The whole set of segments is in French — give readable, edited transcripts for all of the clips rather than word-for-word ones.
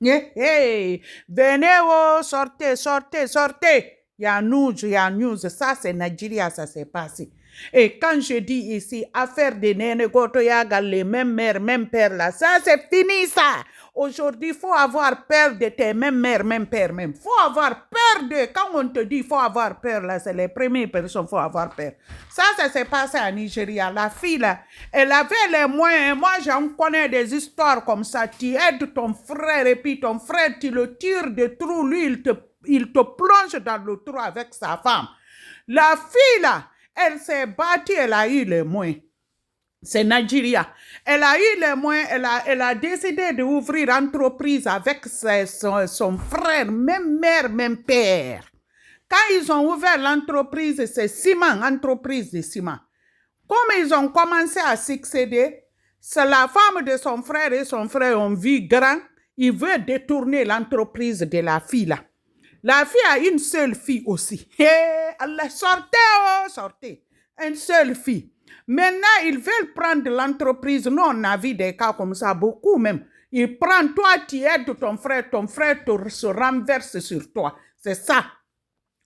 Venez, oh, sortez, sortez, sortez. Il y a news. Ça, c'est Nigeria, ça s'est passé. Et quand je dis ici, affaire de Nene Gotoyaga, les mêmes mères, mêmes pères là, ça, c'est fini, ça. Aujourd'hui, il faut avoir peur de tes mêmes mères, mêmes pères, même. Il faut avoir peur de... Quand on te dit il faut avoir peur, là, c'est les premières personnes qu'il faut avoir peur. Ça s'est passé à Nigeria. La fille, là, elle avait les moyens. Moi, j'en connais des histoires comme ça. Tu aides ton frère et puis ton frère, tu le tires de trou. Lui, il te plonge dans le trou avec sa femme. La fille, là, elle s'est battue, elle a eu les moyens. C'est Nigeria. Elle a eu les moyens, elle a décidé d'ouvrir entreprise avec son frère, même mère, même père. Quand ils ont ouvert l'entreprise, c'est ciment, entreprise de ciment. Comme ils ont commencé à succéder, c'est la femme de son frère et son frère ont vu grand, ils veulent détourner l'entreprise de la fille là. La fille a une seule fille aussi. Allah, sortez, oh, sortez. Une seule fille. Maintenant, ils veulent prendre l'entreprise. Nous, on a vu des cas comme ça, beaucoup même. Ils prennent toi, tu aides ton frère se renverse sur toi. C'est ça.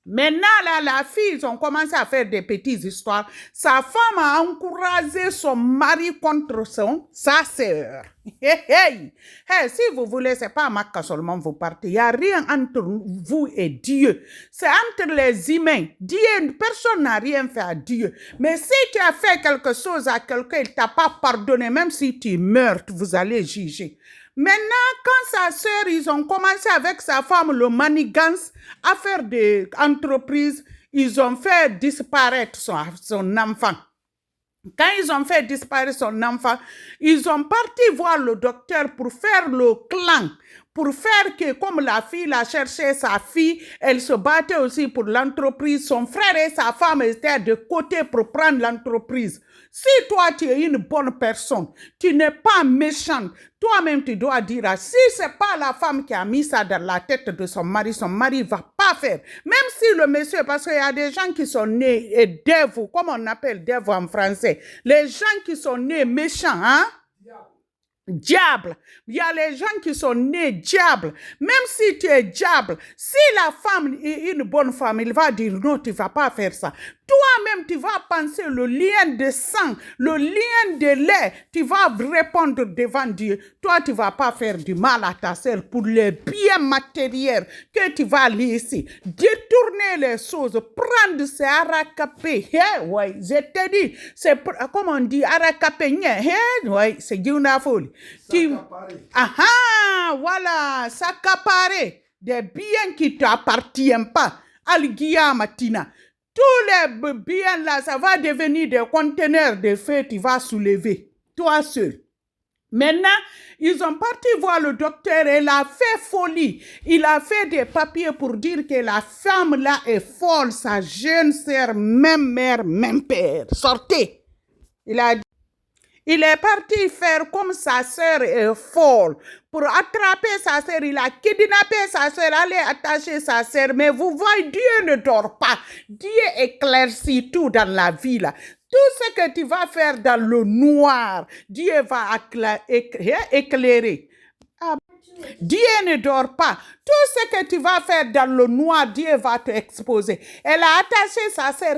Maintenant, là, la fille, ils ont commencé à faire des petites histoires. Sa femme a encouragé son mari contre sa sœur. Si vous voulez, c'est pas à Makka seulement vous partez. Il n'y a rien entre vous et Dieu. C'est entre les humains. Dieu, personne n'a rien fait à Dieu. Mais si tu as fait quelque chose à quelqu'un, il ne t'a pas pardonné, même si tu meurs, vous allez juger. Maintenant, quand sa sœur, ils ont commencé avec sa femme, le manigance, à faire des entreprises, ils ont fait disparaître son enfant. Quand ils ont fait disparaître son enfant, ils ont parti voir le docteur pour faire le clan, pour faire que, comme la fille a cherché sa fille, elle se battait aussi pour l'entreprise. Son frère et sa femme étaient de côté pour prendre l'entreprise. Si toi, tu es une bonne personne, tu n'es pas méchante, toi-même, tu dois dire, si ce n'est pas la femme qui a mis ça dans la tête de son mari ne va pas faire. Même si le monsieur, parce qu'il y a des gens qui sont nés devils, comme on appelle devil en français, les gens qui sont nés méchants, hein? Diable. Il y a les gens qui sont nés diable. Même si tu es diable, si la femme est une bonne femme, il va dire non, tu ne vas pas faire ça. Toi-même, tu vas penser le lien de sang, le lien de lait, tu vas répondre devant Dieu. Toi, tu ne vas pas faire du mal à ta sœur pour les biens matériels que tu vas laisser. Détourner les choses, prendre ces arakapé. Ouais, je te dis, c'est comme on dit, arakapé, ouais, c'est une folie. Voilà, s'accaparer des biens qui ne t'appartiennent pas. Al-Guia Matina. Tous les biens là, ça va devenir des conteneurs de feu, tu vas soulever, toi seul. Maintenant, ils ont parti voir le docteur et il a fait folie. Il a fait des papiers pour dire que la femme là est folle, sa jeune sœur, même mère, même père. Sortez. Il est parti faire comme sa sœur est folle. Pour attraper sa sœur, il a kidnappé sa sœur, aller attacher sa sœur. Mais vous voyez, Dieu ne dort pas. Dieu éclaircit tout dans la vie là. Tout ce que tu vas faire dans le noir, Dieu va éclairer. Dieu ne dort pas. Tout ce que tu vas faire dans le noir, Dieu va te exposer. Elle a attaché sa sœur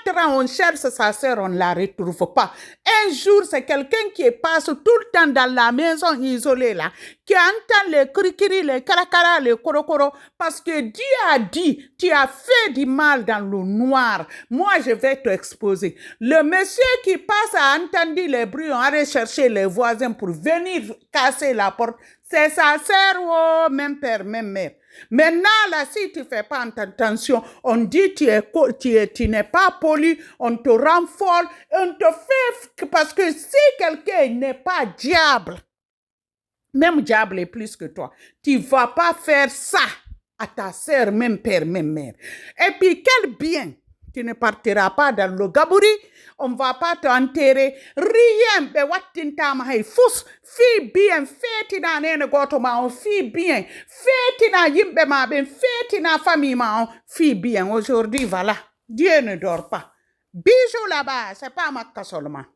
4 ans. On cherche sa sœur, on ne la retrouve pas. Un jour, c'est quelqu'un qui passe tout le temps dans la maison isolée là, qui entend les cri-cri, les caracara, les korokoro, parce que Dieu a dit, tu as fait du mal dans le noir. Moi, je vais te exposer. Le monsieur qui passe a entendu les bruits, on allait chercher les voisins pour venir casser la porte. C'est sa sœur, oh, même père, même mère. Maintenant, là, si tu ne fais pas attention, on dit tu n'es pas poli, on te rend folle, on te fait... Parce que si quelqu'un n'est pas diable, même diable est plus que toi, tu ne vas pas faire ça à ta sœur, même père, même mère. Et puis, quel bien! Tu ne partiras pas dans le gabouri, on ne va pas t'enterrer. Rien, fille bien, fétina nene goto ma, fille bien, fétina yimbe ma ben, fétina famille ma, fille bien. Aujourd'hui, voilà, Dieu ne dort pas. Bisous là-bas, c'est pas Makka seulement.